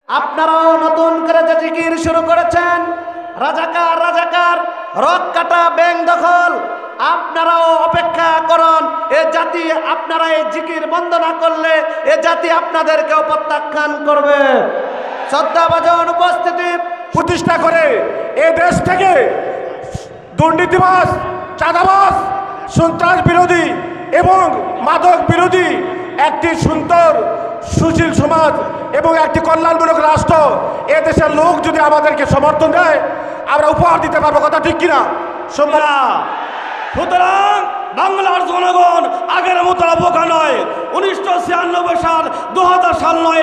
আপনারাও নতুন করে যে জিকির শুরু করেছেন, রাজাকার রাজাকার, রক কাটা, ব্যাংক দখল, আপনারাও অপেক্ষা করুন। এ জাতি, আপনারা এই জিকির বন্ধ না করলে এ জাতি আপনাদেরকেও প্রত্যাখ্যান করবে। শ্রদ্ধাভাজন উপস্থিতি, প্রতিষ্ঠা করে এ দেশ থেকে দুর্নীতিবাজ, চাঁদাবাজ, সন্ত্রাস বিরোধী এবং মাদক বিরোধী একটি সুন্দর সুশীল সমাজ এবং একটি কল্যাণমূলক রাষ্ট্র এ দেশের লোক যদি আমাদেরকে সমর্থন দেয়, আমরা উপহার দিতে পারবো। কথা ঠিক কিনা? সুতরাং বাংলার জনগণ আগের মতো বোকা নয়। 1996 সাল 2000 সাল নয়,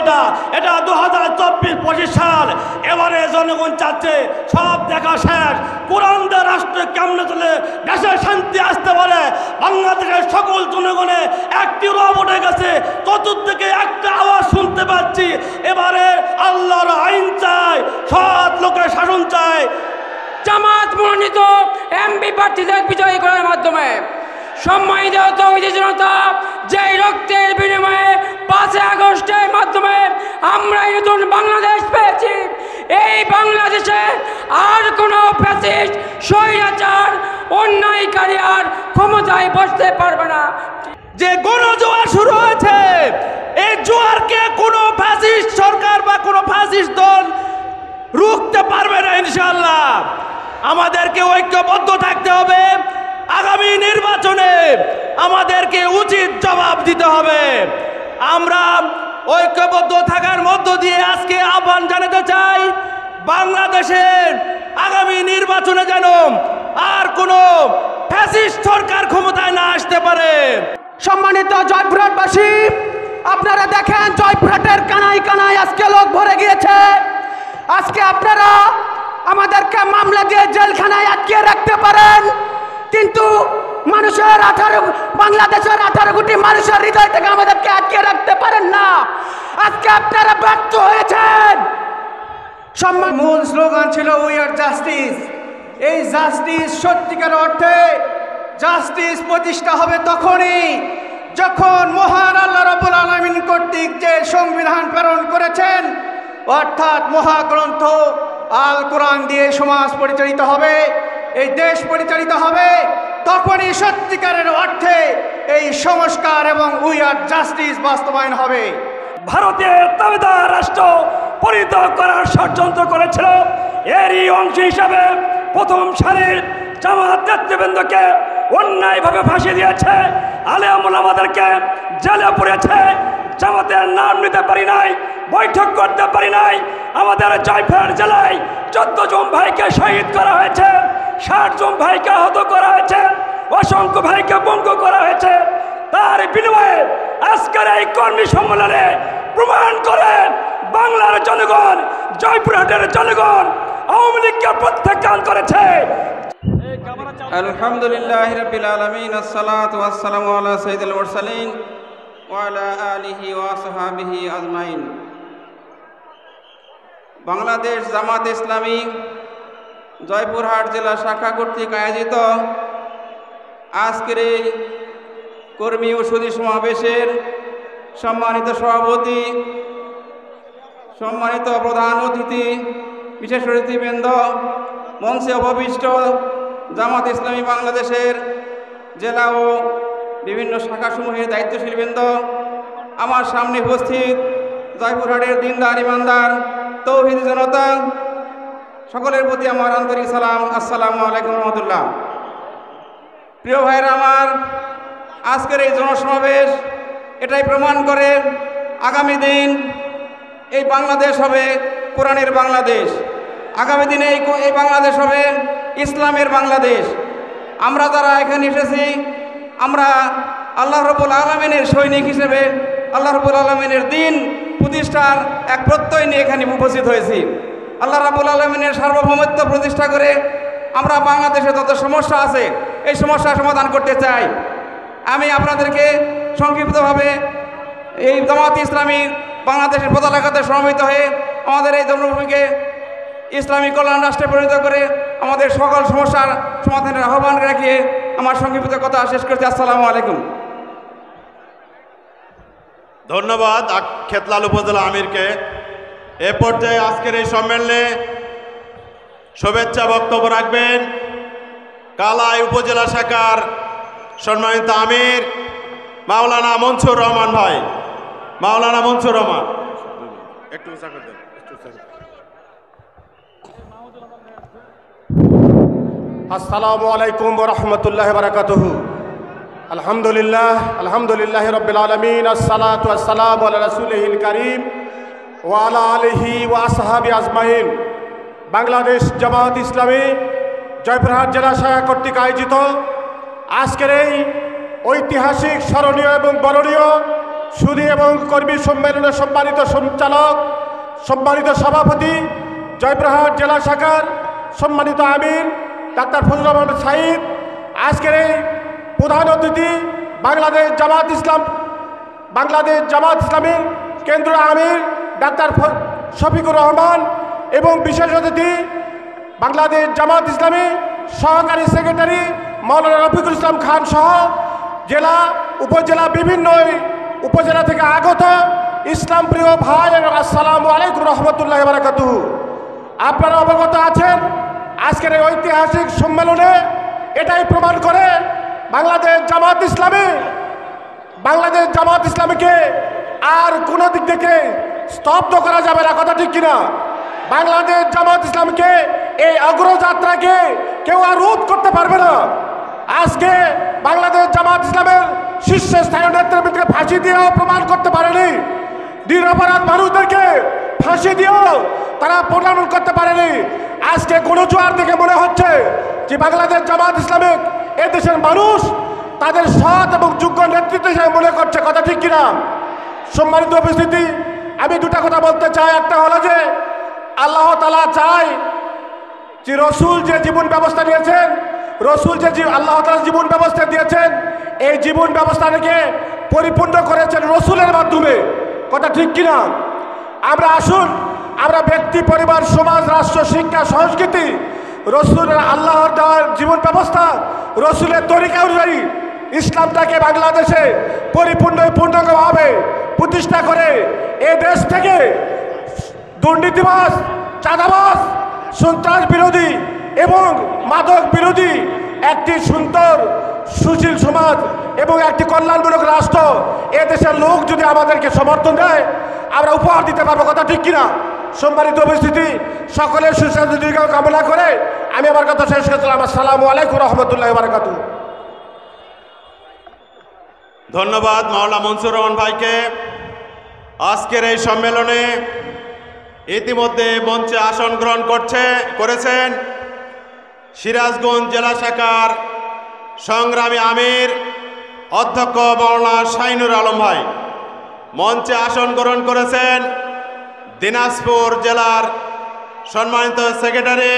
এটা 2024-25 সাল। এবারে জনগণ চাচ্ছে সব দেখা শেষ। কোরআন দিয়ে রাষ্ট্রে কেমনে চলে, দেশে শান্তি আসতে পারে। বাংলাদেশের সকল জনগণে একটি রব উঠে গেছে, চতুর্দিকে একটা আওয়াজ শুনতে পাচ্ছি। এবারে আল্লাহর আইন চাই, সৎ লোকের শাসন চাই। জামাত মনোনীত এমপি প্রার্থীদের বিজয়ী করার মাধ্যমে সম্মানিত তৌহিদি জনতা, যেই রক্তের বিনিময়ে 5 আগস্টের মাধ্যমে আমরা এই নতুন বাংলাদেশ পেয়েছি, এই বাংলাদেশে আর কোনো ফ্যাসিস্ট, স্বৈরাচার, অন্যায়কারী আর ক্ষমতায় বসতে পারবে না। যে গণজোয়ার শুরু হয়েছে, এই জোয়ারকে কোনো ফ্যাসিস্ট সরকার বা কোনো ফ্যাসিস্ট দল রুখতে পারবে না ইনশাআল্লাহ। আমাদেরকে ঐক্যবদ্ধ থাকতে হবে। আগামী নির্বাচনে আমাদেরকে উচিত জবাব দিতে হবে। আমরা ঐক্যবদ্ধ থাকার মধ্য দিয়ে আজকে আহ্বান জানাতে চাই, বাংলাদেশের আগামী নির্বাচনে যেন আর কোনো ফ্যাসিস্ট সরকার ক্ষমতায় না আসতে পারে। সম্মানিত জয়পুরহাটবাসী, আপনারা দেখেন জয়পুরহাটের কানায় কানায় আজকে লোক ভরে গিয়েছে। আজকে আপনারা আমাদেরকে মামলা দিয়ে জেলখানায় আটকিয়ে রাখতে পারেন, কিন্তু বাংলাদেশের 18 কোটি মানুষের হৃদয় থেকে আমাদেরকে আটকিয়ে রাখতে পারেন না। আজকে আপনারা ব্যর্থ হয়েছেন। মূল স্লোগান ছিল উই আর জাস্টিস। এই জাস্টিস সত্যিকার অর্থে জাস্টিস প্রতিষ্ঠা হবে তখনই যখন মহান আল্লাহ রাব্বুল আলামিন কর্তৃক যে সংবিধান প্রেরণ করেছেন, অর্থাৎ মহাগ্রন্থ আল কোরআন দিয়ে সমাজ পরিচালিত হবে, এই দেশ পরিচালিত হবে, তখনই সত্যিকারের অর্থে এই সংস্কার এবং উই আর জাস্টিস বাস্তবায়ন হবে। ভারতের দাবিদার রাষ্ট্র পরিত্যাগ করার ষড়যন্ত্র করেছিল। এরই অংশ হিসাবে প্রথম সারির জামাত নেতৃবৃন্দকে অন্যায়ভাবে ফাঁসি দিয়েছে, আলেম ওলামাদেরকে জেলে পুরেছে। জামাতের নাম নিতে পারি নাই, বৈঠক করতে পারি নাই। আমাদের জয়পুরহাট জেলায় 14 জন ভাইকে শহীদ করা হয়েছে, 60 জন ভাইকে আহত করা হয়েছে, অসংখ্য ভাইকে পঙ্গু করা হয়েছে। তার বিনিময়ে আজকের এই কর্মী সম্মেলনে প্রমাণ করে বাংলার জনগণ, জয়পুরহাটের জনগণ আওয়ামী লীগকে প্রত্যাখ্যান করেছে। আলহামদুলিল্লাহি রাব্বিল আলামিন, আসসালাতু ওয়াসসালামু আলা সাইয়্যিদিল মুরসালিন ওয়া আলা আলিহি ওয়া আসহাবিহি আজমাইন। বাংলাদেশ জামাত ইসলামী জয়পুরহাট জেলা শাখা কর্তৃক আয়োজিত আজকের এই কর্মী ও সুধী সমাবেশের সম্মানিত সভাপতি, সম্মানিত প্রধান অতিথি, বিশেষ অতিথিবৃন্দ, মঞ্চে উপবিষ্ট জামাত ইসলামী বাংলাদেশের জেলা ও বিভিন্ন শাখাসমূহের দায়িত্বশীলবৃন্দ, আমার সামনে উপস্থিত জয়পুরহাটের দিনদার ইমানদার তৌহিদি জনতা, সকলের প্রতি আমার আন্তরিক সালাম। আসসালামু আলাইকুম রহমতুল্লাহ। প্রিয় ভাইরা আমার, আজকের এই জনসমাবেশ এটাই প্রমাণ করে আগামী দিন এই বাংলাদেশ হবে কোরআনের বাংলাদেশ। আগামী দিনে এই বাংলাদেশ হবে ইসলামের বাংলাদেশ। আমরা যারা এখানে এসেছি, আমরা আল্লাহ রাব্বুল আলামিনের সৈনিক হিসেবে আল্লাহ রাব্বুল আলামিনের দিন প্রতিষ্ঠার এক প্রত্যয় নিয়ে এখানে উপস্থিত হয়েছি। আল্লাহ রাব্বুল আলামিনের সার্বভৌমত্ব প্রতিষ্ঠা করে আমরা বাংলাদেশে যত সমস্যা আছে এই সমস্যার সমাধান করতে চাই। আমি আপনাদেরকে সংক্ষিপ্তভাবে এই জামাত ইসলামী বাংলাদেশের পতাকাতে সমবেত হয়ে আমাদের এই জন্মভূমিকে ইসলামী কল্যাণ রাষ্ট্রে পরিণত করে আমাদের সকল সমস্যার সমাধানের আহ্বান রাখিয়ে আমার সংক্ষিপ্ত কথা শেষ করছি। আসসালামু আলাইকুম। ধন্যবাদ খেতলাল উপজেলা আমিরকে। এ পর্যায়ে আজকের এই সম্মেলনে শুভেচ্ছা বক্তব্য রাখবেন কালাই উপজেলা শাখার সম্মানিত আমির মাওলানা মনসুর রহমান ভাই। মাওলানা মনসুর রহমান একটু উঁচা করে দেন, একটু উঁচা করে দেন। আসসালামু আলাইকুম ওয়া রাহমাতুল্লাহি ওয়া বারাকাতুহু। আলহামদুলিল্লাহ রাব্বিল আলামিন, আসসালাতু ওয়াসসালামু আলা রাসূলিহিল কারীম ওয়া আলা আলিহি ওয়া আসহাবি আজমাইন। বাংলাদেশ জামাত ইসলামী জয়পুরহাট জেলা শাখা কর্তৃক আয়োজিত আজকের এই ঐতিহাসিক, স্মরণীয় এবং বরণীয় সুধী এবং কর্মী সম্মেলনের সম্মানিত সঞ্চালক, সম্মানিত সভাপতি, জয়পুরহাট জেলা শাখার সম্মানিত আমির ডাক্তার ফজলুর রহমান সাঈদ, আজকের এই প্রধান অতিথি বাংলাদেশ জামাত ইসলামী কেন্দ্র আমির ডাক্তার শফিকুর রহমান এবং বিশেষ অতিথি বাংলাদেশ জামাত ইসলামী সহকারী সেক্রেটারি মাওলানা রফিকুল ইসলাম খান সহ জেলা উপজেলা বিভিন্ন উপজেলা থেকে আগত ইসলাম প্রিয় ভাই, আসসালামু আলাইকুম রহমতুল্লাহি ওয়া বারাকাতুহু। আপনারা অবগত আছেন আজকের এই ঐতিহাসিক সম্মেলনে এটাই প্রমাণ করে বাংলাদেশ জামাত ইসলামীকে আর কোনো দিক থেকে স্তব্ধ করা যাবে না, কথা ঠিক কিনা? বাংলাদেশ জামাত ইসলামীকে এই অগ্রযাত্রাকে কেউ আর রোধ করতে পারবে না। আজকে বাংলাদেশ জামাত ইসলামের শীর্ষস্থানীয় নেতৃবৃন্দকে ফাঁসি দিয়েও প্রমাণ করতে পারেনি, নিরপরাধ মানুষদেরকে ফাঁসি দিয়েও তারা প্রমাণ করতে পারেনি। আজকে গণজোয়ার দেখে মনে হচ্ছে যে বাংলাদেশ জামাত ইসলামিক এদেশের মানুষ তাদের সৎ এবং যোগ্য নেতৃত্ব হিসেবে মনে করছে, কথা ঠিক কিনা? সম্মানিত উপস্থিতি, আমি দুটা কথা বলতে চাই। একটা হলো যে আল্লাহ তাআলা চায় যে রসুল যে জীবন ব্যবস্থা নিয়েছেন, আল্লাহ তাআলা জীবন ব্যবস্থা দিয়েছেন, এই জীবন ব্যবস্থাটাকে পরিপূর্ণ করেছেন রসুলের মাধ্যমে, কথা ঠিক কিনা? আমরা ব্যক্তি, পরিবার, সমাজ, রাষ্ট্র, শিক্ষা, সংস্কৃতি রসুলের আল্লাহর দেওয়ার জীবন ব্যবস্থা রসুলের তরিকা অনুযায়ী ইসলামটাকে বাংলাদেশে পূর্ণভাবে প্রতিষ্ঠা করে এ দেশ থেকে দুর্নীতিবাজ, চাঁদাবাজ, সন্ত্রাস বিরোধী এবং মাদক বিরোধী একটি সুন্দর সুশীল সমাজ এবং একটি কল্যাণমূলক রাষ্ট্র এ দেশের লোক যদি আমাদেরকে সমর্থন দেয় আমরা উপহার দিতে পারবো, কথা ঠিক কিনা? সম্মানিত উপস্থিতি, সকলের সুস্বাস্থ্য দীর্ঘ কামনা করে আমি আমার কথা শেষ করছিলাম। আসসালামু আলাইকুম রহমতুল্লাহি ওয়া বারাকাতুহু। ধন্যবাদ মাওলানা মনসুর রহমান ভাইকে। আজকের এই সম্মেলনে ইতিমধ্যে মঞ্চে আসন গ্রহণ করেছেন সিরাজগঞ্জ জেলা শাখার সংগ্রামী আমির অধ্যক্ষ মাওলানা শাহিনুর আলম ভাই। মঞ্চে আসন গ্রহণ করেছেন দিনাজপুর জেলার সম্মানিত সেক্রেটারি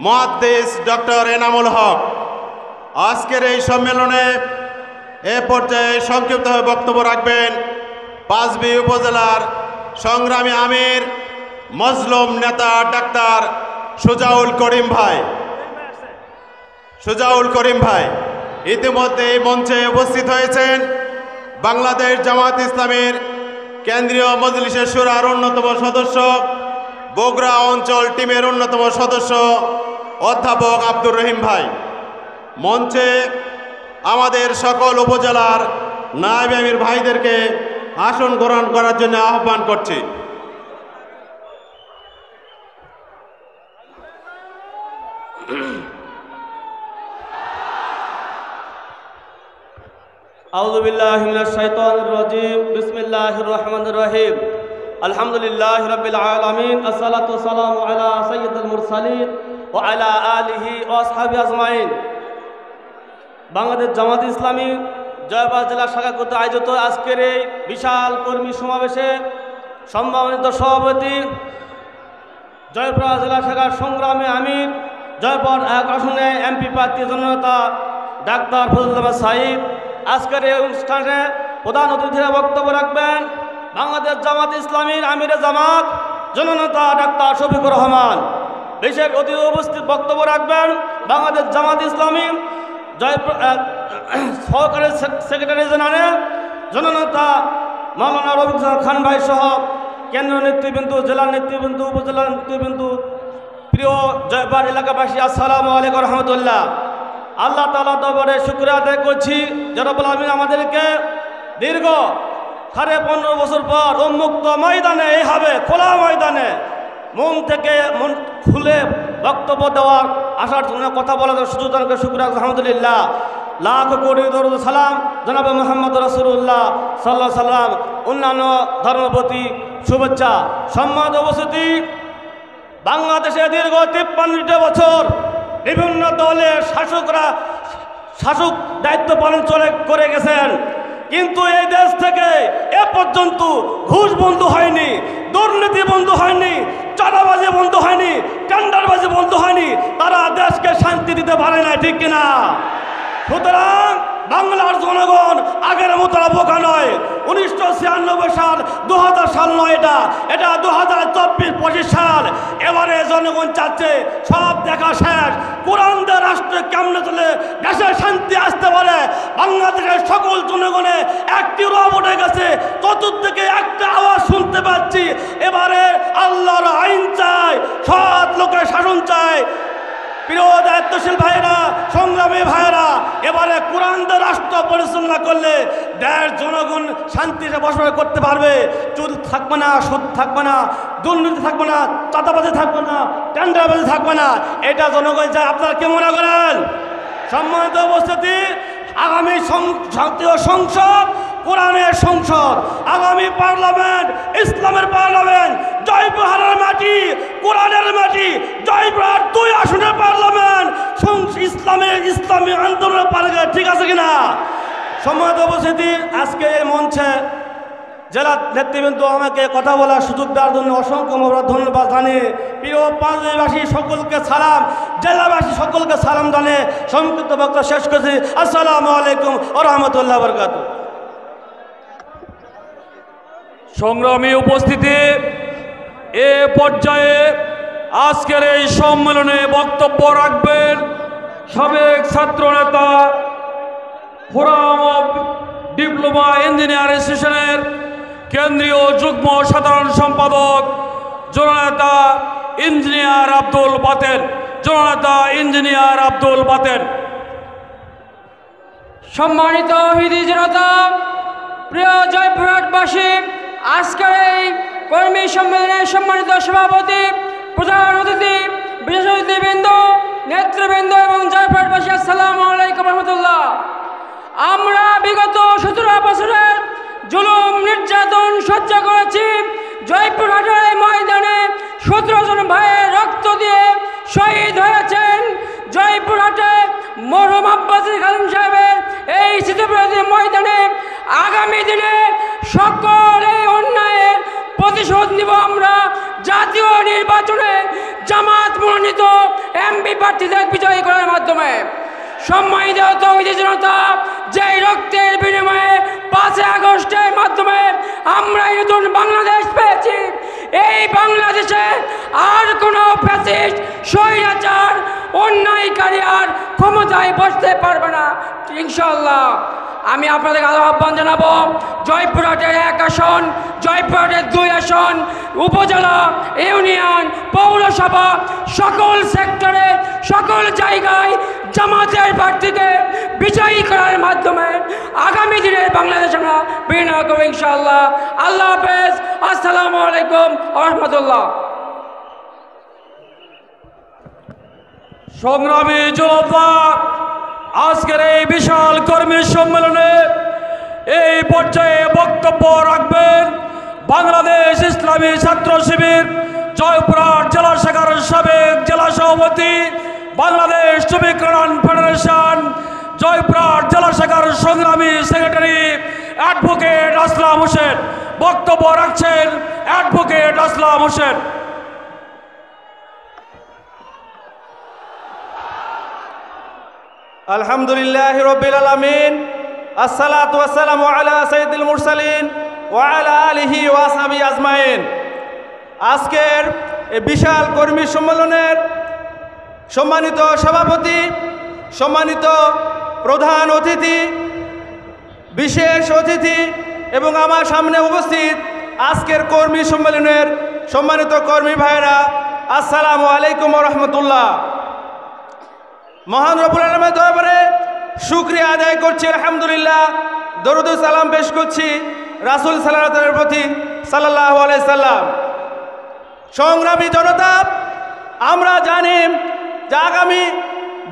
মুহাদ্দিস ডক্টর এনামুল হক। আজকের এই সম্মেলনে এ পর্যায়ে সংক্ষিপ্তভাবে বক্তব্য রাখবেন পাঁচবি উপজেলার সংগ্রামী আমির মজলুম নেতা ডাক্তার সুজাউল করিম ভাই। ইতিমধ্যে এই মঞ্চে উপস্থিত হয়েছেন বাংলাদেশ জামাত ইসলামীর কেন্দ্রীয় মজলিসে শুরার অন্যতম সদস্য, বগুড়া অঞ্চল টিমের অন্যতম সদস্য অধ্যাপক আব্দুর রহিম ভাই। মঞ্চে আমাদের সকল উপজেলার নায়েব আমির ভাইদেরকে আসন গ্রহণ করার জন্য আহ্বান করছি। আউযু বিল্লাহি মিনাশ শাইতানির রাজীম, বিসমিল্লাহির রহমানির রহিম। আলহামদুলিল্লাহি রাব্বিল আলামিন, আসসালাতু ওয়াসসালামু আলা সাইয়্যিদিল মুরসালিন ওয়া আলা আলিহি ওয়া আসহাবিহি আজমাইন। বাংলাদেশ জামাত ইসলামী জয়পুরহাট জেলা শাখা কর্তৃক আয়োজিত আজকের এই বিশাল কর্মী সমাবেশে সম্মানিত সভাপতি, জয়পুরহাট জেলা শাখার সংগ্রামী আমির, জয়পুরহাট ১ আসনে এমপি প্রার্থী জননেতা ডাক্তার ফজলুর রহমান সাঈদ। আজকের এই অনুষ্ঠানে প্রধান অতিথিরা বক্তব্য রাখবেন বাংলাদেশ জামাত ইসলামীর আমিরে জামাত জননেতা ডাক্তার শফিকুর রহমান। বিশেষ অতিথি উপস্থিত বক্তব্য রাখবেন বাংলাদেশ জামাত ইসলামী সহকারী সেক্রেটারি জেনারেল জননেতা মাওলানা রফিকুল ইসলাম খান ভাই সহ কেন্দ্রীয় নেতৃবৃন্দ, জেলা নেতৃবৃন্দ, উপজেলা নেতৃবৃন্দ, প্রিয় জয়পুরহাট এলাকাবাসী, আসসালামু আলাইকুম রহমতুল্লাহ। আল্লাহ তাআলা দরবারে শুকরিয়া আদায় করছি যে রব্বুল আলামিন আমাদেরকে দীর্ঘ 15.5 বছর পর উন্মুক্ত ময়দানে, এইভাবে খোলা ময়দানে মন থেকে মন খুলে বক্তব্য দেওয়ার, আসার জন্য কথা বলার সুযোগ দান করে শুকরিয়া আলহামদুলিল্লাহ। লাখ কোটি দরুদ সালাম জনাবে মুহাম্মদ রাসূলুল্লাহ সাল্লাল্লাহু আলাইহি সাল্লাম, অন্যান্য ধর্মপ্রতি শুভেচ্ছা। সম্মানিত উপস্থিতি, বাংলাদেশে দীর্ঘ 53 বছর বিভিন্ন দলের শাসক দায়িত্ব পালন করে গেছেন, কিন্তু এই দেশ থেকে এ পর্যন্ত ঘুষ বন্ধ হয়নি, দুর্নীতি বন্ধ হয়নি, চাঁদাবাজি বন্ধ হয়নি, টেন্ডারবাজি বন্ধ হয়নি। তারা দেশকে শান্তি দিতে পারে না, ঠিক কিনা? সুতরাং বাংলার জনগণ আগের মতো বোকা নয়। 1996 সাল, 2000 সাল নয়, এটা 2024-25 সাল। এবারে জনগণ চাচ্ছে সব দেখা শেষ, কোরআন দিয়ে রাষ্ট্রে কেমনে চলে, দেশে শান্তি আসতে পারে। বাংলাদেশের সকল জনগণে একটি রব উঠে গেছে, চতুর্দিকে একটা আওয়াজ শুনতে পাচ্ছি, এবারে আল্লাহর আইন চাই, সৎ লোকের শাসন চাই। প্রিয় দায়িত্বশীল ভাইরা, সংগ্রামী ভাইরা, এবারে কোরআন দিয়ে রাষ্ট্র পরিচালনা করলে দেশ জনগণ শান্তিতে বসবাস করতে পারবে। চুল থাকবে না, সুদ থাকবে না, দুর্নীতি থাকবে না, চাঁদাবাজি থাকবে না, টেন্ডারবাজি থাকবে না। এটা জনগণ চায়। আপনারা কি মনে করেন? সম্মানিত উপস্থিতি, আগামী জাতীয় সংসদ কোরআনের সংসদ, আগামী পার্লামেন্ট ইসলামের পার্লামেন্ট, জয়পুরহাটের মাটি কোরআনের মাটি, জয়পুরহাট 2 আসনের পার্লামেন্ট ইসলামী আন্দোলনের পার্লামেন্ট, ঠিক আছে কিনা? সম্মানিত উপস্থিতি, আজকে এই মঞ্চে জেলা নেতৃবৃন্দ আমাকে কথা বলার সুযোগ দেওয়ার জন্য অসংখ্য ধন্যবাদ জানিয়ে, প্রিয় পাঁচবাসী সকলকে সালাম, জেলাবাসী সকলকে সালাম জানিয়ে সংক্ষিপ্ত বক্তব্য শেষ করছি। আসসালামু আলাইকুম ওয়া রাহমাতুল্লাহি ওয়া বারাকাতুহু। সংগ্রামী উপস্থিতি, এ পর্যায়ে আজকের এই সম্মেলনে বক্তব্য রাখবেন সাবেক ছাত্রনেতা, ফোরাম অব ডিপ্লোমা ইঞ্জিনিয়ার অ্যাসোসিয়েশনের কেন্দ্রীয় যুগ্ম সাধারণ সম্পাদক জননেতা ইঞ্জিনিয়ার আব্দুল বাতেন। সম্মানিত হিদি জনতা, প্রিয় জয়পুরহাটবাসী, আজকের এই কর্মী সম্মেলনের সম্মানিত সভাপতি, প্রধান অতিথি, বিশেষ অতিথিবৃন্দ, নেতৃবৃন্দ এবং জয়পুরহাটবাসী, আসসালামু আলাইকুম রহমতুল্লাহ। আমরা বিগত 17 বছরের জুলুম নির্যাতন সহ্য করেছি। জয়পুরহাটের এই ময়দানে 17 জন ভাইয়ের রক্ত দিয়ে শহীদ হয়েছেন। জয়পুরহাটে মরহুম আব্বাসী খালিম সাহেবের এই স্মৃতিবিরোধী ময়দানে আগামী দিনে সকল এই অন্যায়ের প্রতিশোধ নিব আমরা। জাতীয় নির্বাচনে জামাত মনোনীত এমপি প্রার্থীদের বিজয়ী করার মাধ্যমে। সম্মানিত তৌহিদি জনতা, যেই রক্তের বিনিময়ে 5 আগস্টের মাধ্যমে আমরা নতুন বাংলাদেশ পেয়েছি, এই বাংলাদেশে আর কোনো ফ্যাসিস্ট, স্বৈরাচার, অন্যায়কারী আর ক্ষমতায় বসতে পারবে না ইনশাআল্লাহ। আমি আপনাদের আরো আহ্বান জানাবো, জয়পুরহাটের 1 আসন, জয়পুরহাটের 2 আসন, উপজেলা, ইউনিয়ন, পৌরসভা, সকল সেক্টরে, সকল জায়গায় জামাতের প্রার্থীকে বিজয়ী করার মাধ্যমে আগামী দিনের বাংলাদেশ আমরা বিনিয়োগ করব ইনশাআল্লাহ। আল্লাহ হাফেজ। আসসালামু আলাইকুম ওয়া রাহমাতুল্লাহ। সংগ্রামী জনতা, আজকের এই বিশাল কর্মী সম্মেলনে এই পর্যায়ে বক্তব্য রাখবেন বাংলাদেশ ইসলামী ছাত্র শিবির জয়পুরহাট জেলা শাখার সাবেক জেলা সভাপতি, বাংলাদেশ শ্রমিক কল্যাণ ফেডারেশন জয়পুরহাট জেলা শাখার সংগ্রামী সেক্রেটারি অ্যাডভোকেট আসলাম হোসেন। বক্তব্য রাখছেন অ্যাডভোকেট আসলাম হোসেন। আলহামদুলিল্লাহি রাব্বিল আলামিন, আসসালাতু ওয়াসসালামু আলা সাইয়্যিদিল মুরসালিন ওয়া আলা আলিহি ওয়া আসহাবিহি আজমাইন। আজকের এই বিশাল কর্মী সম্মেলনের সম্মানিত সভাপতি, সম্মানিত প্রধান অতিথি, বিশেষ অতিথি এবং আমার সামনে উপস্থিত আজকের কর্মী সম্মেলনের সম্মানিত কর্মী ভাইয়েরা, আসসালামু আলাইকুম ওয়া রাহমাতুল্লাহ। মহান রব্বুল আলামিনের দরবারে শুকরিয়া আদায় করছি, আলহামদুলিল্লাহ। দরুদ ও সালাম পেশ করছি রাসূল সাল্লাল্লাহু আলাইহি ওয়াসাল্লামের প্রতি, সাল্লাল্লাহু আলাইহি সাল্লাম। সংগ্রামী জনতা, আমরা জানি যে আগামী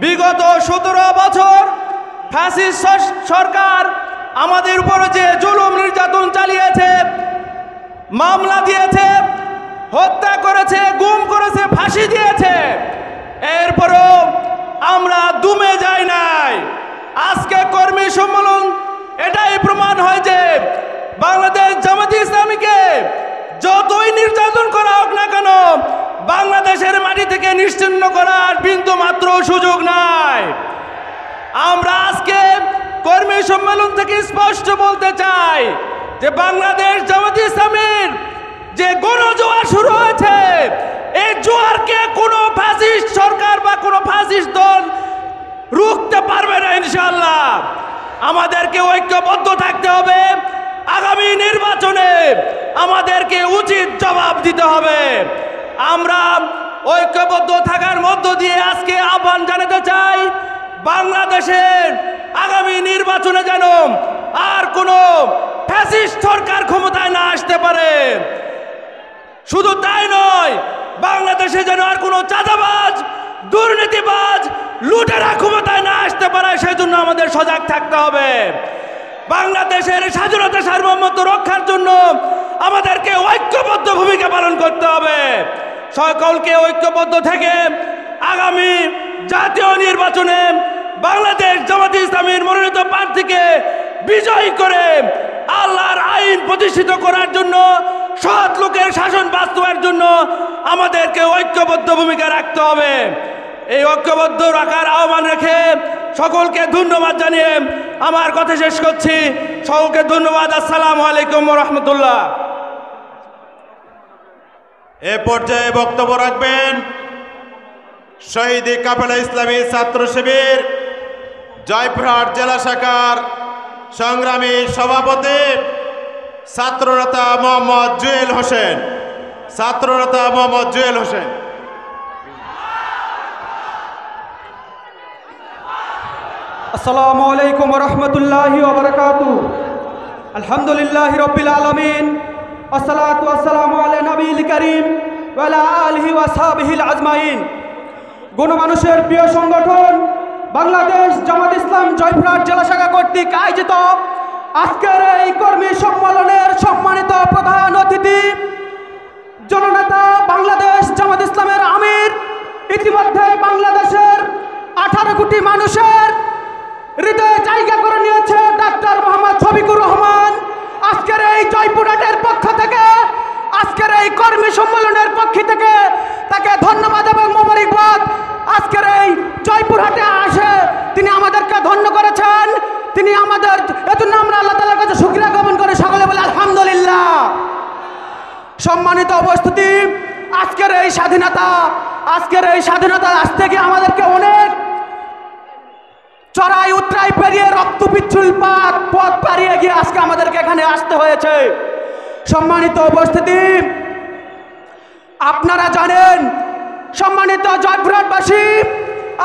বিগত 17 বছর ফ্যাসিস্ট সরকার আমাদের উপরে যে জুলুম নির্যাতন চালিয়েছে, মামলা দিয়েছে, হত্যা করেছে, গুম করেছে, ফাঁসি দিয়েছে, এরপরও আমরা দমে যাই নাই। আজকে কর্মী সম্মেলন এটাই প্রমাণ হয় যে বাংলাদেশ জামাতে ইসলামীকে যতই নির্যাতন করা হোক না কেন, বাংলাদেশের মাটি থেকে নিশ্চিহ্ন করার বিন্দু মাত্র সুযোগ নাই। আমরা আজকে কর্মী সম্মেলন থেকে স্পষ্ট বলতে চাই যে বাংলাদেশ জামাতে ইসলামীর যে গণজোয়ার শুরু হয়েছে, এই জোয়ারকে কোনো ফ্যাসিস্ট সরকার বা কোনো ফ্যাসিস্ট দল রুখতে পারবে না ইনশাআল্লাহ। আমাদেরকে ঐক্যবদ্ধ থাকতে হবে। আগামী নির্বাচনে আমাদেরকে উচিত জবাব দিতে হবে। আমরা ঐক্যবদ্ধ থাকার মধ্য দিয়ে আজকে আহ্বান জানাতে চাই, বাংলাদেশের আগামী নির্বাচনে যেন আর কোনো ফ্যাসিস্ট সরকার ক্ষমতায় না আসতে পারে। শুধু তাই নয়, বাংলাদেশে যেন আর কোনো চাঁদাবাজ, দুর্নীতিবাজ, লুটেরা ক্ষমতায় না আসতে পারে, সেজন্য আমাদের সজাগ থাকতে হবে। বাংলাদেশের স্বাধীনতা সার্বভৌমত্ব রক্ষার জন্য আমাদেরকে ঐক্যবদ্ধ ভূমিকা পালন করতে হবে। সকলকে ঐক্যবদ্ধ থেকে আগামী জাতীয় নির্বাচনে বাংলাদেশ জামাতে ইসলামীর মনোনীত প্রার্থীকে বিজয়ী করে আল্লাহর আইন প্রতিষ্ঠিত করার জন্য, সৎ লোকের শাসন বাস্তবায়নের জন্য আমাদেরকে ঐক্যবদ্ধ ভূমিকা রাখতে হবে। এই ঐক্যবদ্ধ রাখার আহ্বান রেখে সকলকে ধন্যবাদ জানিয়ে আমার কথা শেষ করছি। সকলকে ধন্যবাদ। আসসালামু আলাইকুম ওয়া রাহমাতুল্লাহ। এ পর্যায়ে বক্তব্য রাখবেন শহীদ কাফেলা ইসলামী ছাত্র শিবির জয়পুরহাট জেলা শাখার সংগ্রামী সভাপতি ছাত্রনেতা মোহাম্মদ জুয়েল হোসেন। ছাত্রনেতা মোহাম্মদ জুয়েল হোসেন। আসসালামু আলাইকুম ওয়া রাহমাতুল্লাহি ওয়া বারাকাতুহু। আলহামদুলিল্লাহি রাব্বিল আলামিন, আসসালাতু ওয়াসসালামু আলা নবিয়িল কারীম ওয়া আলা আলিহি ওয়া সাহবিহিল আজমাইন। গণমানুষের প্রিয় সংগঠন বাংলাদেশ জামাত ইসলাম জয়পুরহাট জেলা শাখা কর্তৃক আয়োজিত আজকের এই কর্মী সম্মেলনের সম্মানিত প্রধান অতিথি জননেতা বাংলাদেশ জামাত ইসলামের আমির, ইতিমধ্যে বাংলাদেশের 18 কোটি মানুষের হৃদয়ে জায়গা করে নিয়েছে ডাক্তার মোহাম্মদ শফিকুর রহমান। আজকের এই জয়পুরহাটের পক্ষ থেকে, আজকের এই কর্মী সম্মেলনের পক্ষ থেকে তাকে ধন্যবাদ এবং মোবারকবাদ। আজকের এই জয়পুরহাটে আসে তিনি আমাদেরকে ধন্য করেছেন, তিনি আমাদের, এজন্য আমরা আল্লাহ তাআলার কাছে শুকরিয়া জ্ঞাপন করে সকলে বলে আলহামদুলিল্লাহ। সম্মানিত উপস্থিতি, আজকের এই স্বাধীনতা আজ থেকে আমাদেরকে অনেক চড়াই উতরাই পেরিয়ে রক্তপিচ্ছুল পথ পেরিয়ে গিয়ে আজকে আমাদেরকে এখানে আসতে হয়েছে। সম্মানিত উপস্থিতি, আপনারা জানেন, সম্মানিত জয়পুরহাটবাসী,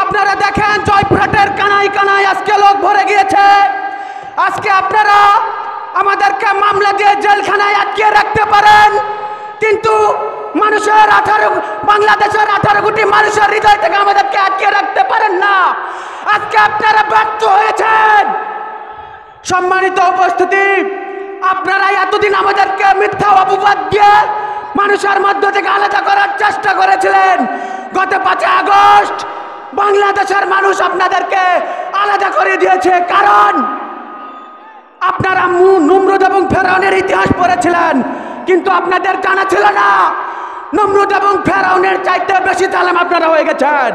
আপনারা দেখেন জয়পুরহাটের কানায় কানায় আজকে লোক ভরে গিয়েছে। আজকে আপনারা আমাদেরকে মামলা দিয়ে জেলখানায় আটকে রাখতে পারেন, কিন্তু বাংলাদেশের 18 কোটি মানুষের হৃদয় থেকে আমাদেরকে আটকে রাখতে পারেন না। আজকে আপনারা ব্যর্থ হয়েছেন। সম্মানিত উপস্থিতি, আপনারা এতদিন আমাদেরকে মিথ্যা অপবাদ দিয়ে মানুষের মধ্য থেকে আলাদা করার চেষ্টা করেছিলেন। গত 5 আগস্ট বাংলাদেশের মানুষ আপনাদেরকে আলাদা করে দিয়েছে, কারণ আপনারা নমরুদ এবং ফেরাউনের ইতিহাস পড়েছিলেন, কিন্তু আপনাদের জানা ছিল না নমরুদ এবং ফেরাউনের চাইতে বেশি জালেম আপনারা হয়ে গেছেন।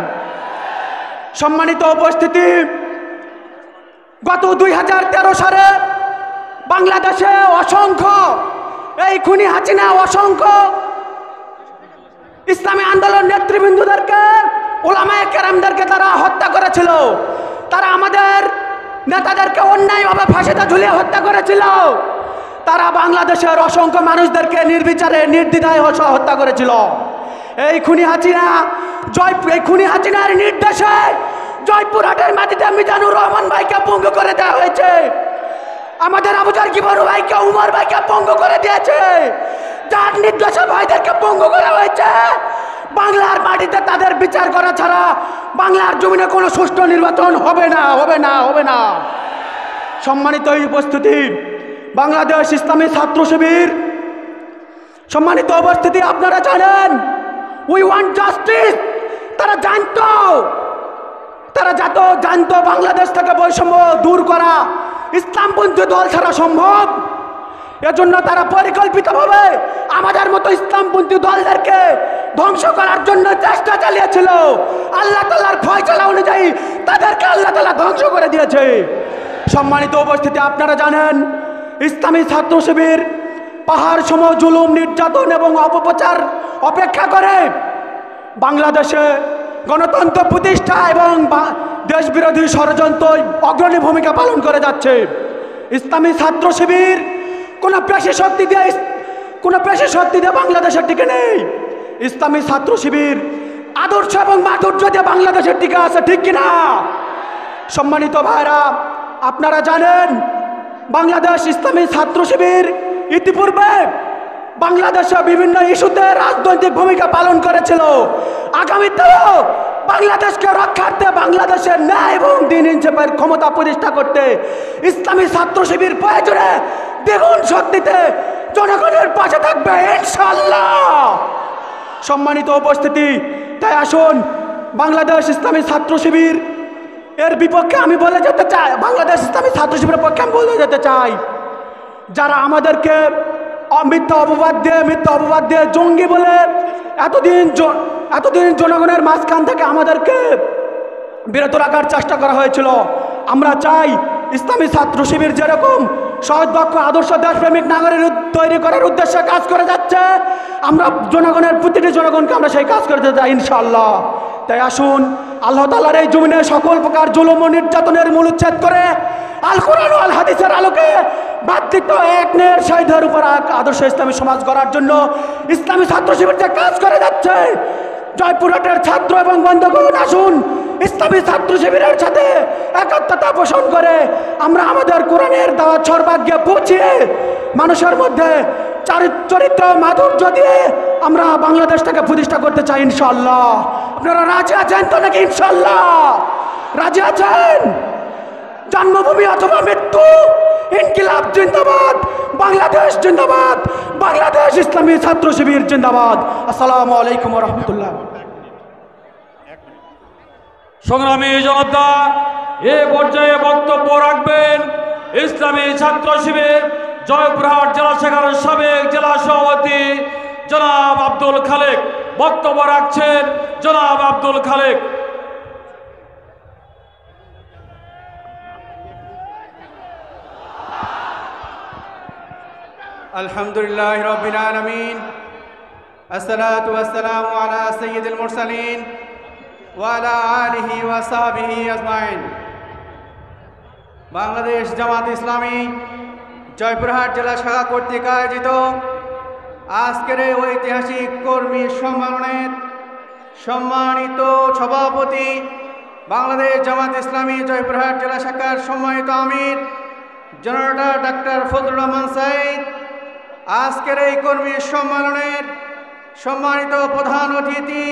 সম্মানিত উপস্থিতি, গত 2013 সালে বাংলাদেশে অসংখ্য এই খুনি হাসিনা অসংখ্য ইসলামী আন্দোলন নেতৃবৃন্দদেরকে, ওলামায়ে কেরামদেরকে তারা হত্যা করেছিল। তারা আমাদের নেতাদেরকে অন্যায়ভাবে ফাঁসিতে ঝুলিয়ে হত্যা করেছিল। তারা বাংলাদেশের অসংখ্য মানুষদেরকে নির্বিচারে নির্দ্বিধায় হত্যা করেছিল। এই খুনি হাসিনার নির্দেশে জয়পুরহাটের মাটিতে মিজানুর রহমান ভাইকে পঙ্গু করে দেওয়া হয়েছে। আমাদের আবুজার কিবরু ভাইকে, উমর ভাইকে পঙ্গু করে দিয়েছে। যার নির্দেশে ভাইদেরকে পঙ্গু করা হয়েছে। বাংলার মাটিতে তাদের বিচার করা ছাড়া বাংলার জমিনে কোনো সুষ্ঠু নির্বাচন হবে না। সম্মানিত এই উপস্থিতি, বাংলাদেশ ইসলামী ছাত্র শিবির, সম্মানিত উপস্থিতি, আপনারা জানেন উই ওয়ান্ট জাস্টিস। তারা জানতো বাংলাদেশ থেকে বৈষম্য দূর করা ইসলামপন্থী দল ছাড়া সম্ভব। এজন্য তারা পরিকল্পিতভাবে আমাদের মতো ইসলামপন্থী দলদেরকে ধ্বংস করার জন্য চেষ্টা চালিয়েছিল। আল্লাহ তাআলার ফয়সালা অনুযায়ী তাদেরকে আল্লাহ তাআলা ধ্বংস করে দিয়েছে। সম্মানিত উপস্থিতি, আপনারা জানেন ইসলামী ছাত্র শিবির পাহাড় সম জুলুম, নির্যাতন এবং অপপ্রচার অপেক্ষা করে বাংলাদেশে গণতন্ত্র প্রতিষ্ঠা এবং দেশ বিরোধী ষড়যন্ত্র অগ্রণী ভূমিকা পালন করে যাচ্ছে। ইসলামী ছাত্র শিবির কোনো পেশি শক্তি দিয়ে বাংলাদেশের টিকে নেই। ইসলামী ছাত্র শিবির আদর্শ এবং মাধুর্য দিয়ে বাংলাদেশের টিকে আছে, ঠিক কিনা? সম্মানিত ভাইরা, আপনারা জানেন বাংলাদেশ ইসলামী ছাত্র শিবির ইতিপূর্বে বাংলাদেশে বিভিন্ন ইস্যুতে রাজনৈতিক ভূমিকা পালন করেছিল। আগামীতেও বাংলাদেশকে রক্ষার্থে, বাংলাদেশের ন্যায় এবং দিন ইনসাফের ক্ষমতা প্রতিষ্ঠা করতে ইসলামী ছাত্র শিবির প্রয়োজনে দ্বিগুণ শক্তিতে জনগণের পাশে থাকবে ইনশাআল্লাহ। সম্মানিত উপস্থিতি, তাই আসুন বাংলাদেশ ইসলামী ছাত্র শিবির এর বিপক্ষে আমি বলে যেতে চাই, বাংলাদেশ ইসলামী ছাত্র শিবিরের পক্ষে আমি বলে যেতে চাই, যারা আমাদেরকে মিথ্যা অপবাদ দিয়ে জঙ্গি বলে এতদিন জনগণের মাঝখান থেকে আমাদেরকে বিরত রাখার চেষ্টা করা হয়েছিল। আমরা চাই ইসলামী ছাত্র শিবির যেরকম সহজদক্ষ আদর্শ দেশপ্রেমিক নাগরিক তৈরি করার উদ্দেশ্যে কাজ করে যাচ্ছে, আমরা প্রতিটি জনগণকে আমরা সেই কাজ করতে চাই ইনশাআল্লাহ। তাই আসুন আল্লাহ তাআলার এই জমিনে সকল প্রকার জুলুম ও নির্যাতনের মূল উচ্ছেদ করে আল কোরআন ও আল হাদিসের আলোকে ভ্রাতৃত্ব এক ন্যায়ের সাইধের উপর আদর্শ ইসলামী সমাজ গড়ার জন্য ইসলামী ছাত্র শিবির যে কাজ করে যাচ্ছে, জয়পুরহাটের ছাত্র এবং বন্ধুগণ আসুন ইসলামী ছাত্র শিবিরের সাথে একাত্মতা পোষণ করে আমরা আমাদের কোরআনের দাওয়াত সর্বাগ্যে পৌঁছিয়ে মানুষের মধ্যে চরিত্র মাধুর্য দিয়ে আমরা বাংলাদেশটাকে প্রতিষ্ঠা করতে চাই ইনশাআল্লাহ। আপনারা রাজি আছেন তো নাকি? ইনশাআল্লাহ রাজি আছেন? জন্মভূমি অথবা মৃত্যু, ইনকিলাব জিন্দাবাদ, বাংলাদেশ জিন্দাবাদ, বাংলাদেশ ইসলামী ছাত্র শিবির জিন্দাবাদ। আসসালামু আলাইকুম ওয়া রাহমাতুল্লাহ। সংগ্রামী জনতা, এ পর্যায়ে বক্তব্য রাখবেন ইসলামী ছাত্র শিবির জয়পুরহাট জেলা শাখার সাবেক জেলা সভাপতি জনাব আব্দুল খালেক। বক্তব্য রাখছেন জনাব আব্দুল খালেক। আলহামদুলিল্লাহ রাব্বিল আলামিন, আসসালাতু ওয়াসসালামু আলা সাইয়্যিদিল মুরসালিন ওয়া আলা আলিহি ওয়া সাহবিহি আজমাইন। বাংলাদেশ জামাত ইসলামী জয়পুরহাট জেলা শাখা কর্তৃক আয়োজিত আজকের এই ঐতিহাসিক কর্মী সম্মেলনের সম্মানিত সভাপতি, বাংলাদেশ জামাত ইসলামী জয়পুরহাট জেলা শাখার সম্মানিত আমির জননেতা ডাক্তার ফজলুর রহমান সাইদ, আজকের এই কর্মী সম্মেলনের সম্মানিত প্রধান অতিথি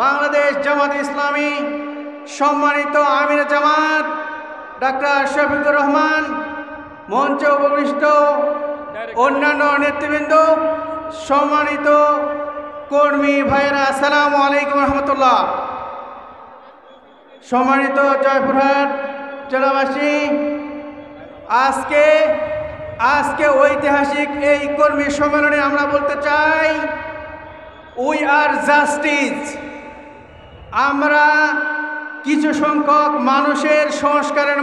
বাংলাদেশ জামাত ইসলামী সম্মানিত আমির জামাত ডাক্তার শফিকুর রহমান, মঞ্চে উপবিষ্ট অন্যান্য নেতৃবৃন্দ, সম্মানিত কর্মী ভাইয়েরা, আসসালামু আলাইকুম রহমতুল্লাহ। সম্মানিত জয়পুরহাট জেলাবাসী, আজকে ঐতিহাসিক এই কর্মী সম্মেলনে আমরা বলতে চাই উই আর জাস্টিস। আমরা কিছু সংখ্যক মানুষের সংস্কারের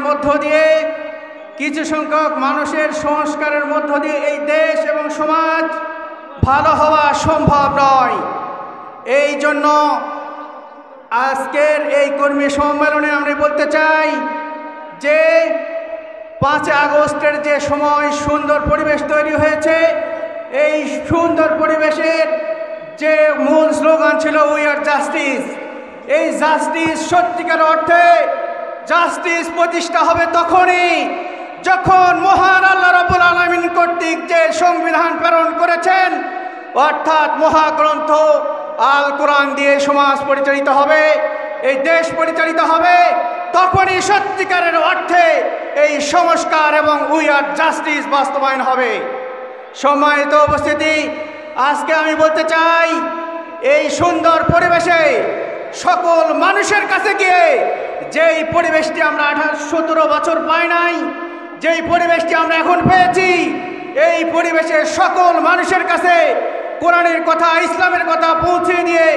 মধ্য দিয়ে এই দেশ এবং সমাজ ভালো হওয়া সম্ভব নয়। এই জন্য আজকের এই কর্মী সম্মেলনে আমরা বলতে চাই যে 5 আগস্টের যে সময় সুন্দর পরিবেশ তৈরি হয়েছে, এই সুন্দর পরিবেশের যে মূল স্লোগান ছিল উই আর জাস্টিস, এই জাস্টিস সত্যিকার অর্থে জাস্টিস প্রতিষ্ঠা হবে তখনই যখন মহান আল্লাহ রাব্বুল আলামিন কর্তৃক যে সংবিধান প্রেরণ করেছেন, অর্থাৎ মহাগ্রন্থ আল কোরআন দিয়ে সমাজ পরিচালিত হবে, এই দেশ পরিচালিত হবে, তখনই সত্যিকারের অর্থে এই সংস্কার এবং উই আর জাস্টিস বাস্তবায়ন হবে। সম্মানিত উপস্থিতি, আজকে আমি বলতে চাই, এই সুন্দর পরিবেশে সকল মানুষের কাছে গিয়ে যেই পরিবেশটি আমরা 17 বছর পাই নাই, যেই পরিবেশটি আমরা এখন পেয়েছি, এই পরিবেশে সকল মানুষের কাছে কোরআনের কথা, ইসলামের কথা পৌঁছে দিয়ে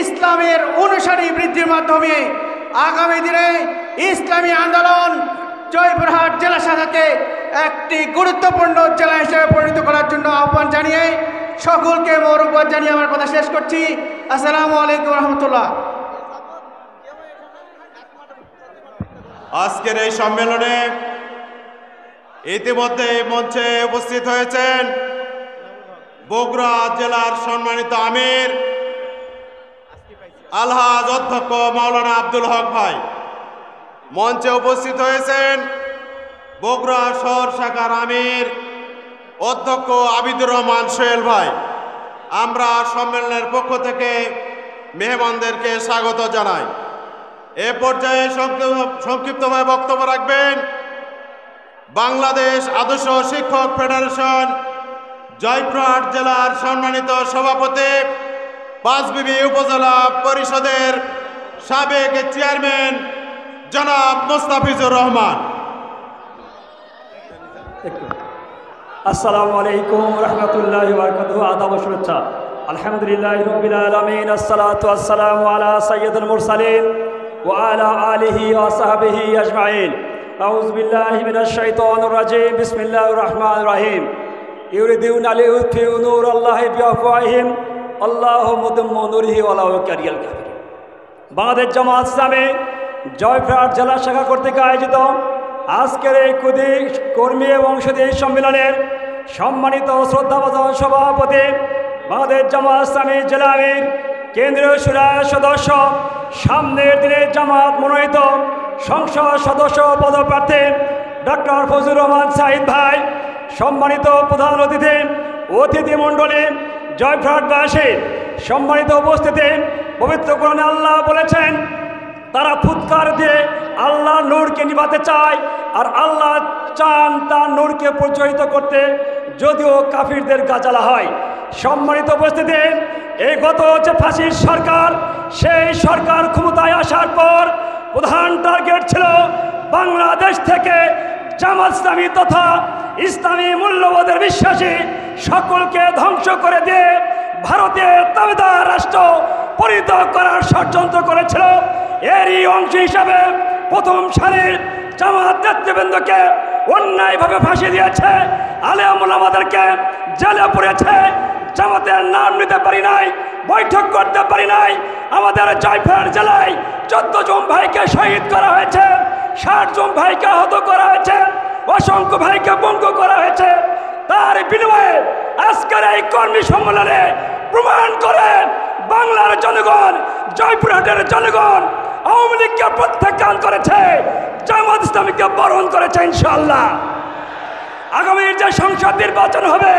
ইসলামের অনুসারী বৃদ্ধির মাধ্যমে আগামী দিনে ইসলামী আন্দোলন জয়পুরহাট জেলা শাখাকে একটি গুরুত্বপূর্ণ জেলা হিসেবে পরিণত করার জন্য আহ্বান জানিয়ে সকলকে মোবারকবাদ জানিয়ে আমার কথা শেষ করছি। আসসালামু আলাইকুম রহমতুল্লাহ। আজকের এই সম্মেলনে ইতিমধ্যে মঞ্চে উপস্থিত হয়েছেন বগুড়া জেলার সম্মানিত আমির আলহাজ অধ্যক্ষ মাওলানা আব্দুল হক ভাই। মঞ্চে উপস্থিত হয়েছেন বগুড়া শহর শাখার আমির অধ্যক্ষ আবিদুর রহমান সোহেল ভাই। আমরা সম্মেলনের পক্ষ থেকে মেহমানদেরকে স্বাগত জানাই। এ পর্যায়ে সংক্ষিপ্তভাবে বক্তব্য রাখবেন বাংলাদেশ আদর্শ শিক্ষক ফেডারেশন জয়পুরহাট জেলার সম্মানিত সভাপতি, পাঁচবিবি উপজেলা পরিষদের সাবেক চেয়ারম্যান জনাব মুস্তাফিজুর রহমান। আসসালামু আলাইকুম রহমতুল্লাহি ওয়া বারাকাতুহু। আদাব ও শুভেচ্ছা। আলহামদুলিল্লাহি রাব্বিল আলামিন, আসসালাতু ওয়াসসালামু আলা সাইয়্যিদিল মুরসালিন ওয়া আলা আলিহি ওয়া সাহবিহি আজমাইন। আউযু বিল্লাহি মিনাশ শাইতানির রাজিম। বিসমিল্লাহির রহমানির রহিম। ইউরিদুনা লিইউতফিউ নূরাল্লাহি বিআফওয়াহিহিম আল্লাহু মুতিম্মু নূরিহি ওয়া লাউ কারিহাল কাফিরুন। বাংলাদেশ জামাত ইসলামী জয়পুরহাট জেলা শাখা কর্তৃক আয়োজিত আজকের এই কর্মী এবং সুধী সম্মেলনের সম্মানিত শ্রদ্ধাভাজন সভাপতি, বাংলাদেশ জামাত ইসলামী জেলা আমির, কেন্দ্রীয় শুরার সদস্য, সামনের দিনে জামাত মনোনীত সংসদ সদস্য পদপ্রার্থী ডক্টর ফজলুর রহমান সাঈদ ভাই, সম্মানিত প্রধান অতিথিমণ্ডলী, জয়পুরহাটবাসী, সম্মানিত উপস্থিতি, পবিত্র কোরআনে আল্লাহ বলেছেন তারা ফুৎকার দিয়ে আল্লাহর নূরকে নিভাতে চায়, আর আল্লাহ চান তার নূরকে প্রজ্বলিত করতে, যদিও কাফিরদের গাজালা হয়। সম্মানিত উপস্থিতি, এই গত যে ফাঁসির সরকার, সেই সরকার ক্ষমতায় আসার পর প্রধান টার্গেট ছিল বাংলাদেশ থেকে জামাত ইসলামী তথা ইসলামী মূল্যবোধের বিশ্বাসী সকলকে ধ্বংস করে দিয়ে ভারতের দাবিদার রাষ্ট্র পরিণত করার ষড়যন্ত্র করেছিল। এরই অংশ হিসাবে প্রথম সারির জামাত নেতৃবৃন্দকে অন্যায়ভাবে ফাঁসি দিয়েছে, আলেম ওলামাদেরকে জেলে পুরেছে। জামাতের নাম নিতে পারি নাই, বৈঠক করতে পারি নাই। আমাদের জয়পুরহাট জেলায় 14 জন ভাইকে শহীদ করা হয়েছে, 60 জন ভাইকে আহত করা হয়েছে, অসংখ্য ভাইকে পঙ্গু করা হয়েছে। তার বিনিময়ে আজকের এই কর্মী সম্মেলনে প্রমাণ করে বাংলার জনগণ, জয়পুরহাটের জনগণ আওয়ামী লীগকে প্রত্যাখ্যান করেছে, জামাত ইসলামীকে বরণ করেছে। ইনশাআল্লাহ আগামী যে সংসদ নির্বাচন হবে,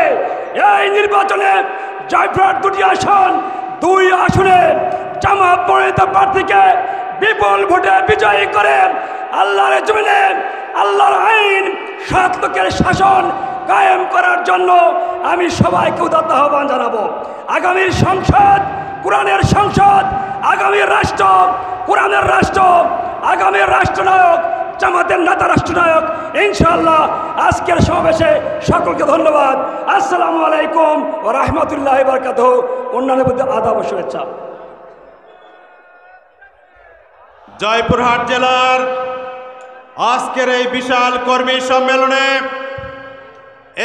এই নির্বাচনে জয়পুরহাট 2টি আসন, 2 আসনে জামাত মনোনীত প্রার্থীকে বিপুল ভোটে বিজয়ী করে আল্লাহর জমিনে আল্লাহর আইন, সৎ লোকের শাসন কায়েম করার জন্য আমি সবাইকে উদাত্ত আহ্বান জানাবো। আগামীর সংসদ কোরআনের সংসদ, আগামীর রাষ্ট্র কোরআনের রাষ্ট্র, আগামীর রাষ্ট্রনায়ক জামাতের নেতা রাষ্ট্রনায়ক ইনশাআল্লাহ। আজকের সমাবেশে সকলকে ধন্যবাদ। আসসালামু আলাইকুম ওয়া রাহমাতুল্লাহি ওয়া বারাকাতুহু। অন্যান্য প্রতি আদাব ও শুভেচ্ছা। জয়পুরহাট জেলার আজকের এই বিশাল কর্মী সম্মেলনে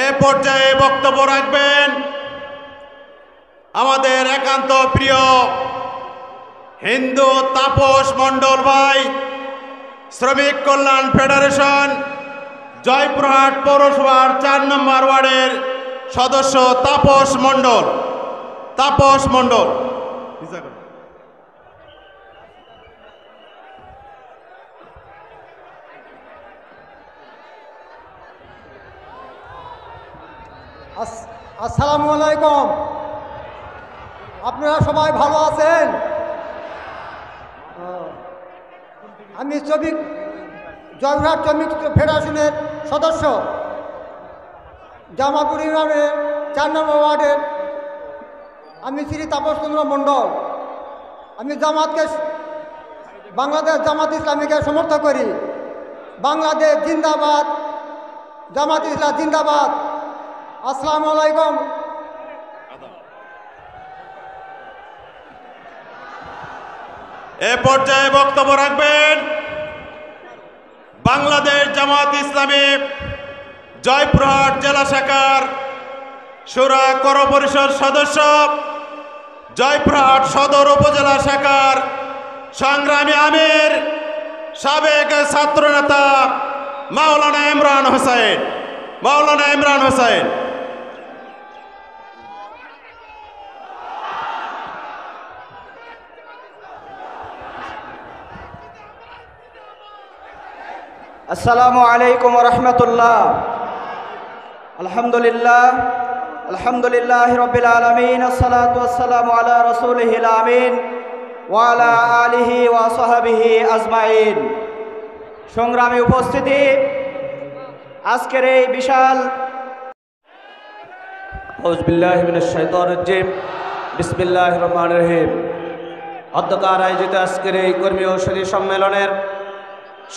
এ পর্যায়ে বক্তব্য রাখবেন আমাদের একান্ত প্রিয় হিন্দু তাপস মণ্ডল ভাই, শ্রমিক কল্যাণ ফেডারেশন জয়পুরহাট পৌরসভার 4 নম্বর ওয়ার্ডের সদস্য তাপস মণ্ডল। তাপস মণ্ডল। আসসালামু আলাইকুম। আপনারা সবাই ভালো আছেন? আমি জয়পুরহাট শ্রমিক ফেডারেশনের সদস্য, জামালপুর ইউনিয়নের 4 নম্বর ওয়ার্ডের আমি শ্রী তাপস চন্দ্র মণ্ডল। আমি বাংলাদেশ জামাত ইসলামীকে সমর্থন করি। বাংলাদেশ জিন্দাবাদ, জামাত ইসলাম জিন্দাবাদ। আসসালামু আলাইকুম। এ পর্যায়ে বক্তব্য রাখবেন বাংলাদেশ জামাত ইসলামী জয়পুরহাট জেলা শাখার শুরা কর পরিষদ সদস্য, জয়পুরহাট সদর উপজেলা শাখার সংগ্রামী আমির, সাবেক ছাত্রনেতা মাওলানা ইমরান হোসেন। মাওলানা ইমরান হোসেন। আসসালামু আলাইকুম রহমতুল্লাহ। আলহামদুলিল্লাহ আলহামদুলিল্লাহ রব্বিল আলামিন, আসসালাতু ওয়াসসালামু আলা রাসূলিহিল আমিন ওয়া আলা আলিহি ওয়া সাহবিহি আজমাইন। সংগ্রামী উপস্থিতি, আজকের এই বিশাল আউযুবিল্লাহি মিনাশ শাইতানির রাজিম, বিসমিল্লাহির রহমানির রহিম। অধ্যকার আয়োজিত আজকের এই কর্মী ঔষধি সম্মেলনের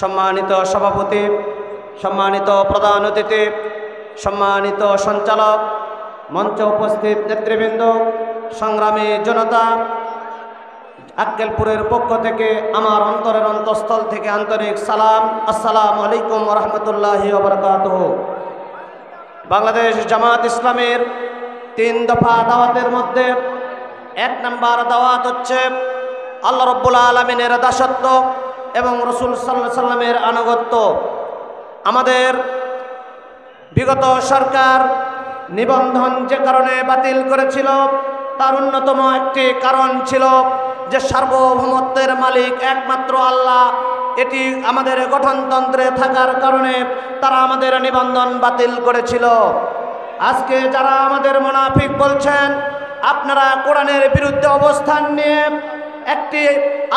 সম্মানিত সভাপতি, সম্মানিত প্রধান অতিথি, সম্মানিত সঞ্চালক, মঞ্চে উপস্থিত নেতৃবৃন্দ, সংগ্রামী জনতা, আক্কেলপুরের পক্ষ থেকে আমার অন্তরের অন্তঃস্থল থেকে আন্তরিক সালাম। আসসালামু আলাইকুম ওয়া রাহমাতুল্লাহি ওয়া বারাকাতুহু। বাংলাদেশ জামাত ইসলামের 3 দফা দাওয়াতের মধ্যে 1 নম্বর দাওয়াত হচ্ছে আল্লাহ রাব্বুল আলামিনের দাসত্ব এবং রাসূল সাল্লাল্লাহু আলাইহি সাল্লামের আনুগত্য। আমাদের বিগত সরকার নিবন্ধন যে কারণে বাতিল করেছিল, তার অন্যতম একটি কারণ ছিল যে সার্বভৌমত্বের মালিক একমাত্র আল্লাহ। এটি আমাদের গঠনতন্ত্রে থাকার কারণে তারা আমাদের নিবন্ধন বাতিল করেছিল। আজকে যারা আমাদের মুনাফিক বলছেন, আপনারা কোরআনের বিরুদ্ধে অবস্থান নিয়ে একটি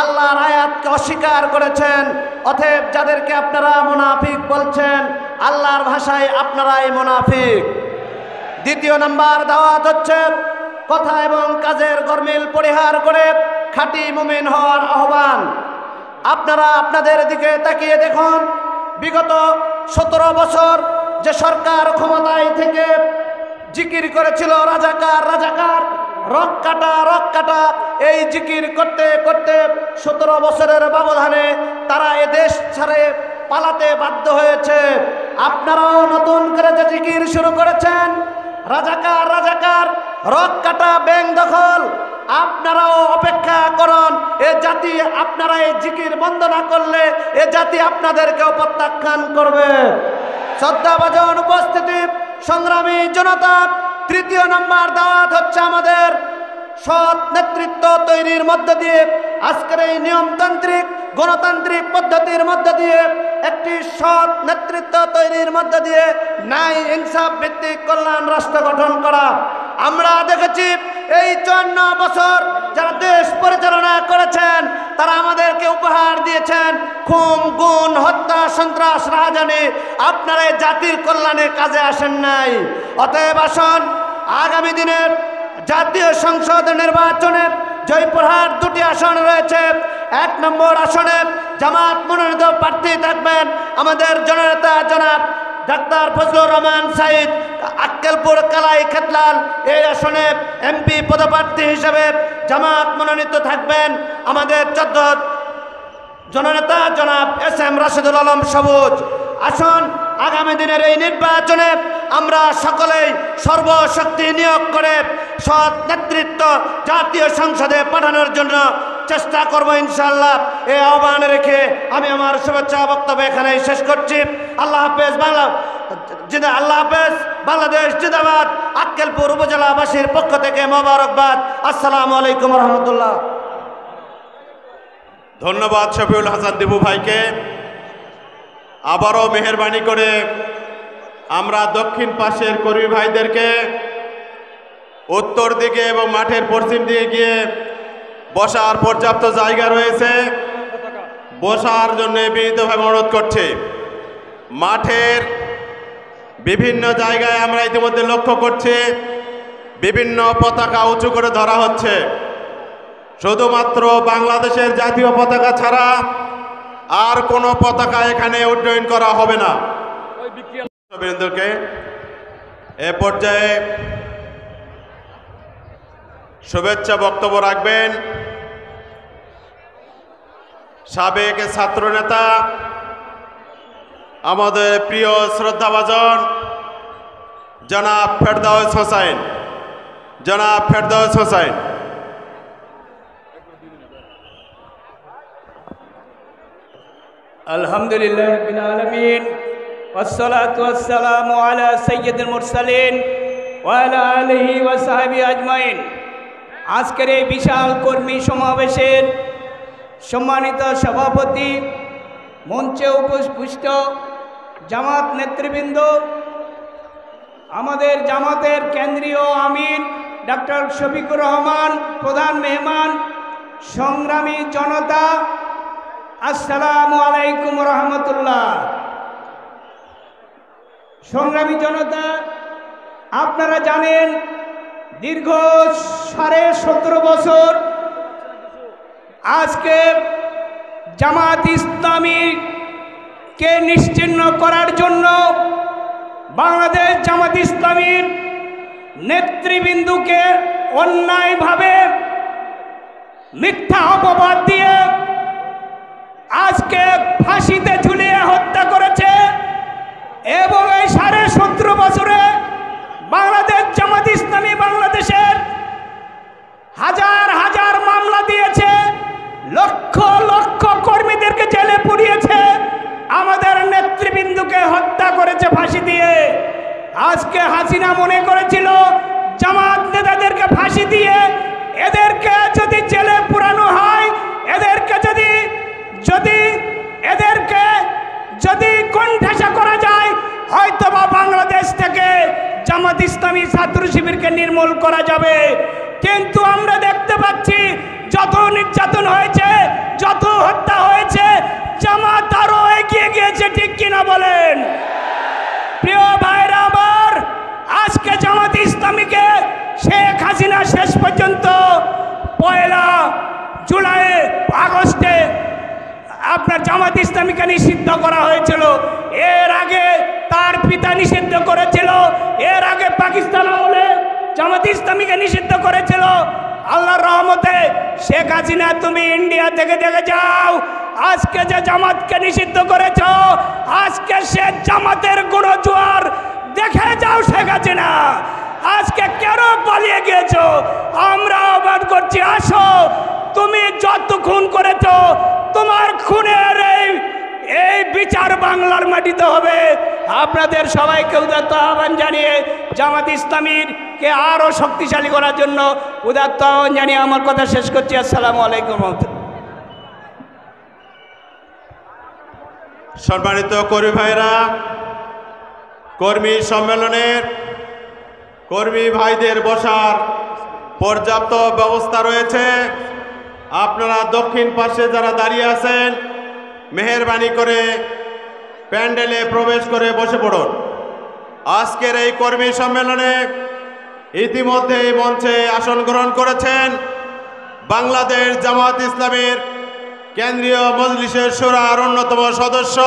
আল্লাহর আয়াতকে অস্বীকার করেছেন। অতএব যাদেরকে আপনারা মুনাফিক বলছেন, আল্লাহর ভাষায় আপনারাই মুনাফিক। 2 নম্বর দাওয়াত হচ্ছে কথা এবং কাজের গরমিল পরিহার করে খাঁটি মুমিন হওয়ার আহ্বান। আপনারা আপনাদের দিকে তাকিয়ে দেখুন, বিগত 17 বছর যে সরকার ক্ষমতায় থেকে জিকির করেছিল রাজাকার রাজাকার, রক কাটা, এই জিকির করতে করতে 17 বছরের ব্যবধানে তারা এ দেশ ছেড়ে পালাতে বাধ্য হয়েছে। আপনারাও নতুন করে যে জিকির শুরু করেছেন, রাজাকার রাজাকার, রক কাটা, ব্যাংক দখল, আপনারাও অপেক্ষা করুন। এ জাতি, আপনারা এই জিকির বন্ধ না করলে এ জাতি আপনাদেরকেও প্রত্যাখ্যান করবে। শ্রদ্ধাভাজন উপস্থিতি, সংগ্রামী জনতা, 3 নম্বর দাওয়াত হচ্ছে আমাদের সৎ নেতৃত্ব তৈরির মধ্য দিয়ে, আজকের এই নিয়মতান্ত্রিক গণতান্ত্রিক পদ্ধতির মধ্য দিয়ে একটি সৎ নেতৃত্ব তৈরির মধ্য দিয়ে ন্যায় ইনসাফ ভিত্তিক কল্যাণ রাষ্ট্র গঠন করা। আমরা দেখেছি এই 54 বছর যারা দেশ পরিচালনা করেছেন, তারা আমাদেরকে উপহার দিয়েছেন খুন, গুণ, হত্যা, সন্ত্রাস, রাহাজানি। আপনারা এই জাতির কল্যাণে কাজে আসেন নাই। অতএব আসুন, আগামী দিনের জাতীয় সংসদ নির্বাচনে জয়পুরহাট 2টি আসন রয়েছে। 1 নম্বর আসনে জামাত মনোনীত প্রার্থী থাকবেন আমাদের জননেতা জনাব ডাক্তার ফজলুর রহমান সাইদ। আক্কেলপুর কালাই খেতলাল এই আসনে এমপি পদপ্রার্থী হিসেবে জামাত মনোনীত থাকবেন আমাদের 14 জননেতা জনাব SM রাশেদুল আলম সবুজ। আসুন, আগামী দিনের এই নির্বাচনে আমরা সকলেই সর্বশক্তি নিয়োগ করে সৎ নেতৃত্ব জাতীয় সংসদে পাঠানোর জন্য চেষ্টা করব ইনশাআল্লাহ। এই আহ্বান রেখে আমি আমার শুভেচ্ছা বক্তব্য এখানেই শেষ করছি। আল্লাহ হাফেজ আল্লাহ হাফেজ। বাংলাদেশ জিন্দাবাদ। আক্কেলপুর উপজেলাবাসীর পক্ষ থেকে মোবারকবাদ। আসসালামু আলাইকুম রহমতুল্লাহ। ধন্যবাদ শফিউল হাসান দিবু ভাইকে। আবারও মেহেরবানি করে আমরা দক্ষিণ পাশের কর্মী ভাইদেরকে উত্তর দিকে এবং মাঠের পশ্চিম দিকে গিয়ে বসার পর্যাপ্ত জায়গা রয়েছে, বসার জন্য বিনীতভাবে অনুরোধ করছি। মাঠের বিভিন্ন জায়গায় আমরা ইতিমধ্যে লক্ষ্য করছি বিভিন্ন পতাকা উঁচু করে ধরা হচ্ছে। শুধুমাত্র বাংলাদেশের জাতীয় পতাকা ছাড়া আর কোনো পতাকা এখানে উড্ডয়ন করা হবে না। বৃন্দকে এ পর্যায়ে শুভেচ্ছা বক্তব্য রাখবেন সাবেক ছাত্রনেতা আমাদের প্রিয় শ্রদ্ধাভাজন জনাব ফেরদাউস হোসাইন। জনাব ফেরদাউস হোসাইন। আলহামদুলিল্লাহ রাব্বিল আলামিন ওয়াসসালাতু ওয়াসসালামু আলা সাইয়্যিদিল মুরসালিন ওয়া আলা আলিহি ওয়া সাহবিহি আজমাইন। আজকের এই বিশাল কর্মী সমাবেশের সম্মানিত সভাপতি, মঞ্চে উপস্থিত জামাত নেতৃবৃন্দ, আমাদের জামাতের কেন্দ্রীয় আমির ডক্টর শফিকুর রহমান, প্রধান মেহমান, সংগ্রামী জনতা, আসসালামু আলাইকুম রহমতুল্লাহ। সংগ্রামী জনতা, আপনারা জানেন দীর্ঘ 17.5 বছর আজকে জামাত ইসলামীকে নিশ্চিহ্ন করার জন্য বাংলাদেশ জামাত ইসলামীর নেতৃবৃন্দকে অন্যায়ভাবে মিথ্যা অপবাদ দিয়ে আজকে ফাঁসিতে ঝুলিয়ে হত্যা করেছে এবং এই 17.5 বছরে বাংলাদেশ জামাত ইসলামী বাংলাদেশের হাজার হাজার মামলা দিয়েছে, লক্ষ লক্ষ কর্মীদেরকে জেলে পুড়িয়েছে, আমাদের নেতৃবৃন্দকে হত্যা করেছে ফাঁসি দিয়ে। আজকে হাসিনা মনে করেছিল জামাত নেতাদেরকে ফাঁসি দিয়ে এদেরকে যদি জেলে পুরানো হয়, এদেরকে যদি কোণঠাসা করা যায়, হয়তোবা বাংলাদেশ থেকে জামাত ইসলামী ছাত্র শিবিরকে নির্মূল করা যাবে। কিন্তু আমরা দেখতে পাচ্ছি যত নির্যাতন হয়েছে, যত হত্যা হয়েছে, জামাত আরো এগিয়ে গিয়েছে। ঠিক কিনা বলেন? প্রিয় ভাইরা আমার, আজকে জামাত ইসলামীকে শেখ হাসিনা শেষ পর্যন্ত 1 জুলাই আগস্টে আপনার জামাত ইসলামীকে নিষিদ্ধ করা হয়েছিল। এর আগে তার পিতা নিষিদ্ধ করেছিল, এর আগে পাকিস্তান আমলে জামাত ইসলামীকে নিষিদ্ধ করেছিল। আল্লাহর রহমতে শেখ হাসিনা তুমি ইন্ডিয়া থেকে দেখে যাও, আজকে যে জামাতকে নিষিদ্ধ করেছ, আজকে সে জামাতের গুণজোয়ার দেখে যাও। শেখ হাসিনা আজকে কেন পালিয়ে গিয়েছ? আমরা আহ্বান করছি, আসো, তুমি যত খুন করেছ, তোমার খুনের এই বিচার বাংলার মাটিতে হবে। আপনাদের সবাইকে উদাত্ত আহ্বান জানিয়ে জামাত ইসলামীকে আরো শক্তিশালী করার জন্য উদাত্ত আহ্বান জানিয়ে আমার কথা শেষ করছি। আসসালামু আলাইকুম। সম্মানিত কর্মী ভাইরা, কর্মী সম্মেলনের কর্মী ভাইদের বসার পর্যাপ্ত ব্যবস্থা রয়েছে। আপনারা দক্ষিণ পাশে যারা দাঁড়িয়ে আছেন, মেহেরবানি করে প্যান্ডেলে প্রবেশ করে বসে পড়ুন। আজকের এই কর্মী সম্মেলনে ইতিমধ্যে এই মঞ্চে আসন গ্রহণ করেছেন বাংলাদেশ জামাত ইসলামীর কেন্দ্রীয় মজলিসের শুরার অন্যতম সদস্য